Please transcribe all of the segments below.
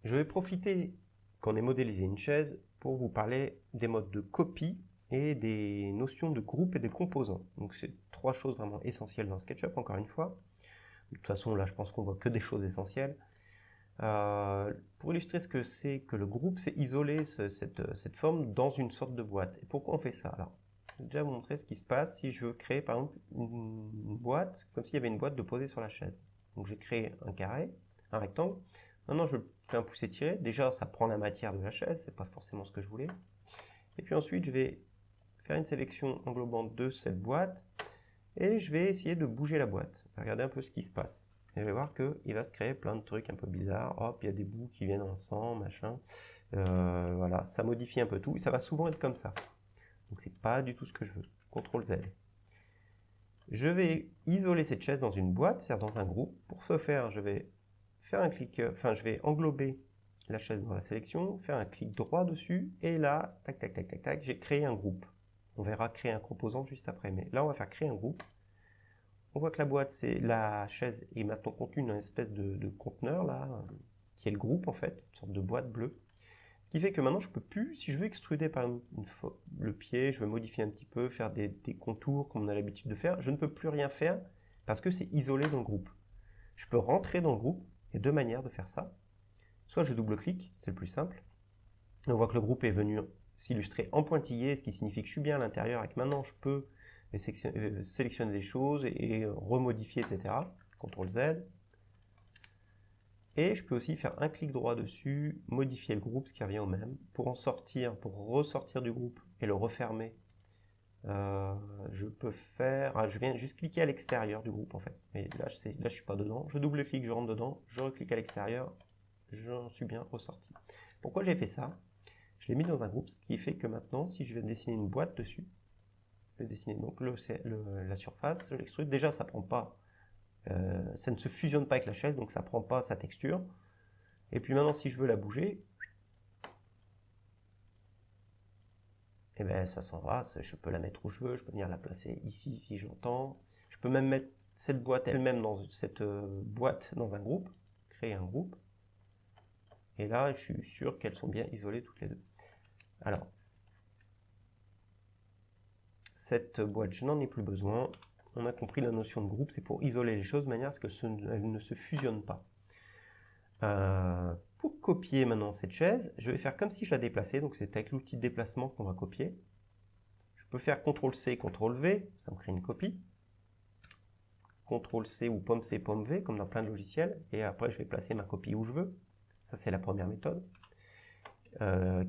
Je vais profiter qu'on ait modélisé une chaise pour vous parler des modes de copie et des notions de groupe et de composants. Donc c'est trois choses vraiment essentielles dans SketchUp, encore une fois. De toute façon, là, je pense qu'on voit que des choses essentielles. Pour illustrer ce que c'est que le groupe, c'est isoler cette forme dans une sorte de boîte. Et pourquoi on fait ça? Alors, je vais déjà vous montrer ce qui se passe si je veux créer, par exemple, une boîte, comme s'il y avait une boîte de poser sur la chaise. Donc j'ai créé un carré, un rectangle. Maintenant, je fais un pouce-étiré. Déjà, ça prend la matière de la chaise, c'est pas forcément ce que je voulais. Et puis ensuite, je vais faire une sélection englobante de cette boîte et je vais essayer de bouger la boîte. Regardez un peu ce qui se passe. Et je vais voir qu'il va se créer plein de trucs un peu bizarres. Hop, il y a des bouts qui viennent ensemble, machin. Voilà, ça modifie un peu tout et ça va souvent être comme ça. Donc c'est pas du tout ce que je veux. CTRL Z. Je vais isoler cette chaise dans une boîte, c'est-à-dire dans un groupe. Pour ce faire, je vais faire un clic, je vais englober la chaise dans la sélection, faire un clic droit dessus, et là, tac, tac, tac, tac, tac, j'ai créé un groupe. On verra créer un composant juste après, mais là, on va faire créer un groupe. On voit que la chaise est maintenant contenue dans une espèce de conteneur, là, qui est le groupe, en fait, une sorte de boîte bleue. Ce qui fait que maintenant, je ne peux plus, si je veux extruder par exemple le pied, je veux modifier un petit peu, faire des contours comme on a l'habitude de faire, je ne peux plus rien faire parce que c'est isolé dans le groupe. Je peux rentrer dans le groupe, il y a deux manières de faire ça. Soit je double-clique, c'est le plus simple. On voit que le groupe est venu s'illustrer en pointillé, ce qui signifie que je suis bien à l'intérieur et que maintenant je peux sélectionner des choses et remodifier, etc. CTRL Z. Et je peux aussi faire un clic droit dessus, modifier le groupe, ce qui revient au même. Pour en sortir, pour ressortir du groupe et le refermer, je peux faire... je viens juste cliquer à l'extérieur du groupe en fait. Mais là, je ne suis pas dedans. Je double-clique, je rentre dedans, je reclique à l'extérieur, j'en suis bien ressorti. Pourquoi j'ai fait ça? Je l'ai mis dans un groupe, ce qui fait que maintenant, si je vais dessiner une boîte dessus, je vais dessiner donc la surface, je l'extrude. Déjà, ça prend pas... ça ne se fusionne pas avec la chaise, donc ça ne prend pas sa texture. Et puis maintenant, si je veux la bouger, et ben ça s'en va, je peux la mettre où je veux, je peux venir la placer ici si j'entends. Je peux même mettre cette boîte elle-même dans cette boîte dans un groupe, créer un groupe. Et là, je suis sûr qu'elles sont bien isolées toutes les deux. Alors, cette boîte, je n'en ai plus besoin. On a compris la notion de groupe, c'est pour isoler les choses de manière à ce qu'elles ne se fusionnent pas. Pour copier maintenant cette chaise, je vais faire comme si je la déplaçais, donc c'est avec l'outil de déplacement qu'on va copier. Je peux faire CTRL-C, CTRL-V, ça me crée une copie. CTRL-C ou pomme-C, pomme-V, comme dans plein de logiciels, et après je vais placer ma copie où je veux. Ça c'est la première méthode,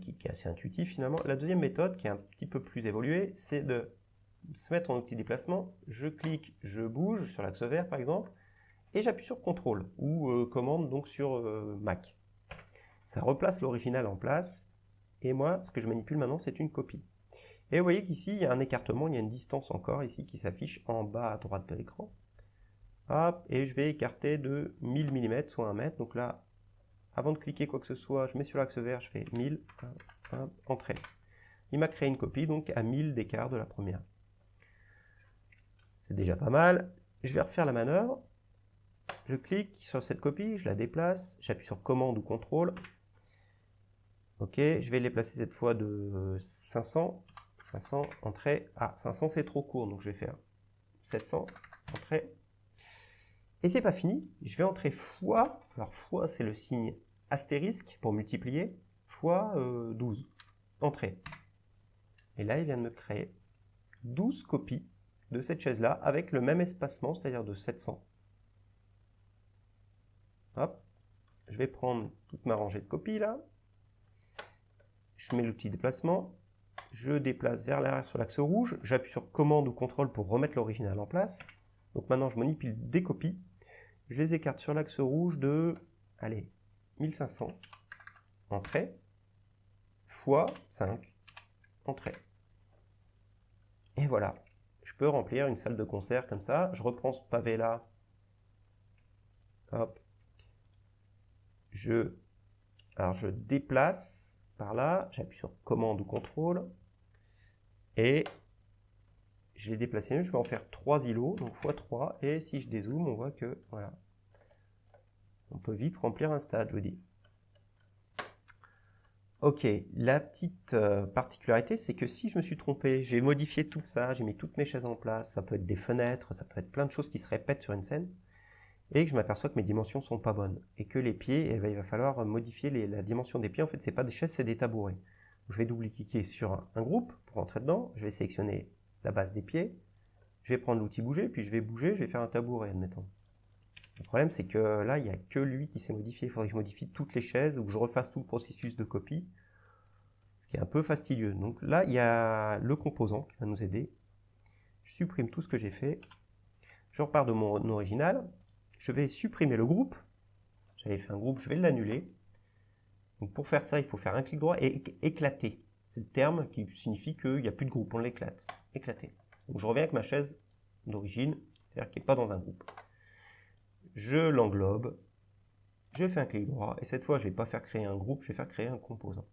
qui est assez intuitive finalement. La deuxième méthode, qui est un petit peu plus évoluée, c'est de se mettre en outil de déplacement. Je clique, je bouge sur l'axe vert par exemple, et j'appuie sur CTRL ou commande donc sur Mac. Ça replace l'original en place, et moi, ce que je manipule maintenant, c'est une copie. Et vous voyez qu'ici, il y a un écartement, il y a une distance encore ici qui s'affiche en bas à droite de l'écran. Hop, et je vais écarter de 1000 mm, soit 1 mètre. Donc là, avant de cliquer quoi que ce soit, je mets sur l'axe vert, je fais 1000, entrée. Il m'a créé une copie, donc à 1000 d'écart de la première. C'est déjà pas mal. Je vais refaire la manœuvre. Je clique sur cette copie, je la déplace, j'appuie sur commande ou contrôle. Ok, je vais les placer cette fois de 500, entrée. Ah, 500 c'est trop court, donc je vais faire 700, entrée. Et c'est pas fini, je vais entrer fois, alors fois c'est le signe astérisque pour multiplier, fois 12, entrée. Et là, il vient de me créer 12 copies de cette chaise-là avec le même espacement, c'est-à-dire de 700. Hop, je vais prendre toute ma rangée de copies là. Je mets l'outil déplacement, je déplace vers l'arrière sur l'axe rouge, j'appuie sur commande ou contrôle pour remettre l'original en place. Donc maintenant je manipule des copies, je les écarte sur l'axe rouge de, allez, 1500, entrée, fois 5, entrée. Et voilà, je peux remplir une salle de concert comme ça, je reprends ce pavé là, hop, je déplace par là, j'appuie sur commande ou contrôle, et je l'ai déplacé, je vais en faire 3 îlots, donc x 3, et si je dézoome, on voit que, voilà, on peut vite remplir un stade, je vous dis. Ok, la petite particularité, c'est que si je me suis trompé, j'ai modifié tout ça, j'ai mis toutes mes chaises en place, ça peut être des fenêtres, ça peut être plein de choses qui se répètent sur une scène, et que je m'aperçois que mes dimensions sont pas bonnes, et que les pieds, eh ben, il va falloir modifier la dimension des pieds. En fait, c'est pas des chaises, c'est des tabourets. Je vais double-cliquer sur un groupe pour entrer dedans, je vais sélectionner la base des pieds, je vais prendre l'outil bouger, puis je vais bouger, je vais faire un tabouret, admettons. Le problème, c'est que là, il n'y a que lui qui s'est modifié. Il faudrait que je modifie toutes les chaises ou que je refasse tout le processus de copie, ce qui est un peu fastidieux. Donc là, il y a le composant qui va nous aider. Je supprime tout ce que j'ai fait. Je repars de mon original. Je vais supprimer le groupe. J'avais fait un groupe, je vais l'annuler. Donc pour faire ça, il faut faire un clic droit et éclater. C'est le terme qui signifie qu'il n'y a plus de groupe, on l'éclate. Éclater. Donc je reviens avec ma chaise d'origine, c'est-à-dire qui n'est pas dans un groupe. Je l'englobe, je fais un clic droit, et cette fois, je ne vais pas faire créer un groupe, je vais faire créer un composant.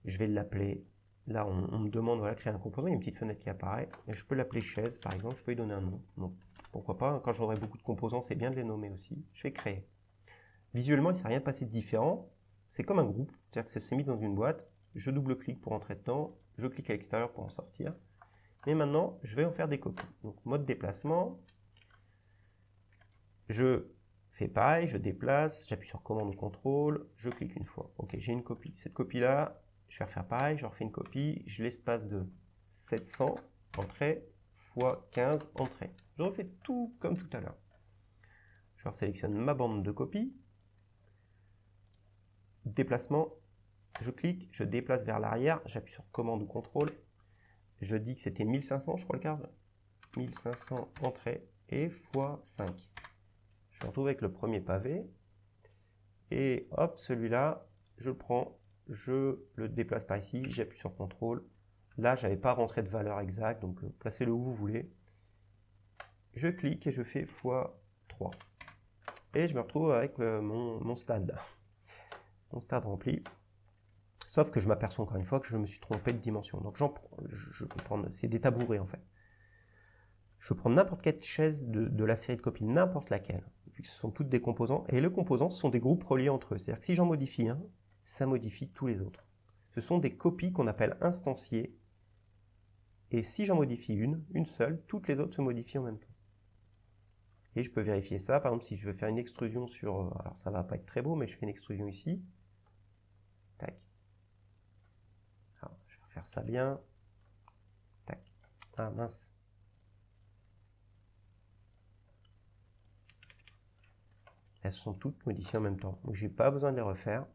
Je vais l'appeler, là on me demande, voilà, créer un composant, il y a une petite fenêtre qui apparaît, et je peux l'appeler chaise, par exemple, je peux lui donner un nom. Donc, pourquoi pas, quand j'aurai beaucoup de composants, c'est bien de les nommer aussi. Je vais créer. Visuellement, il ne s'est rien passé de différent, c'est comme un groupe, c'est-à-dire que ça s'est mis dans une boîte, je double-clique pour entrer dedans, je clique à l'extérieur pour en sortir, et maintenant, je vais en faire des copies. Donc, mode déplacement, je fais pareil, je déplace, j'appuie sur commande ou contrôle, je clique une fois. Ok, j'ai une copie. Cette copie-là, je vais refaire pareil, je refais une copie, je l'espace de 700 entrées fois 15 entrées. Je refais tout comme tout à l'heure. Je sélectionne ma bande de copies. Déplacement, je clique, je déplace vers l'arrière, j'appuie sur commande ou contrôle. Je dis que c'était 1500, je crois le quart. 1500 entrées et fois 5. Je me retrouve avec le premier pavé. Et hop, celui-là, je le prends, je le déplace par ici, j'appuie sur CTRL. Là, je n'avais pas rentré de valeur exacte, donc placez-le où vous voulez. Je clique et je fais x3. Et je me retrouve avec mon stade là. Mon stade rempli. Sauf que je m'aperçois encore une fois que je me suis trompé de dimension. Donc je vais prendre, c'est des tabourets en fait. Je prends n'importe quelle chaise de la série de copies, n'importe laquelle, vu que ce sont toutes des composants, et les composants sont des groupes reliés entre eux. C'est-à-dire que si j'en modifie un, ça modifie tous les autres. Ce sont des copies qu'on appelle instanciées, et si j'en modifie une seule, toutes les autres se modifient en même temps. Et je peux vérifier ça, par exemple si je veux faire une extrusion sur, alors ça va pas être très beau, mais je fais une extrusion ici, tac. Alors, je vais faire ça bien, tac. Ah mince. Elles sont toutes modifiées en même temps. Donc je n'ai pas besoin de les refaire.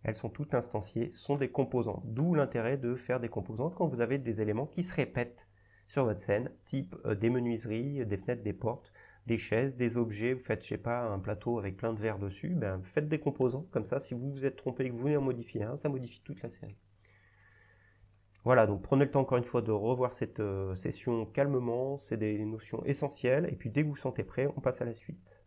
Elles sont toutes instanciées, sont des composants. D'où l'intérêt de faire des composants quand vous avez des éléments qui se répètent sur votre scène, type des menuiseries, des fenêtres, des portes, des chaises, des objets. Vous faites, je sais pas, un plateau avec plein de verres dessus. Ben, faites des composants. Comme ça, si vous vous êtes trompé et que vous voulez en modifier un, ça modifie toute la série. Voilà, donc prenez le temps encore une fois de revoir cette session calmement. C'est des notions essentielles. Et puis dès que vous vous sentez prêt, on passe à la suite.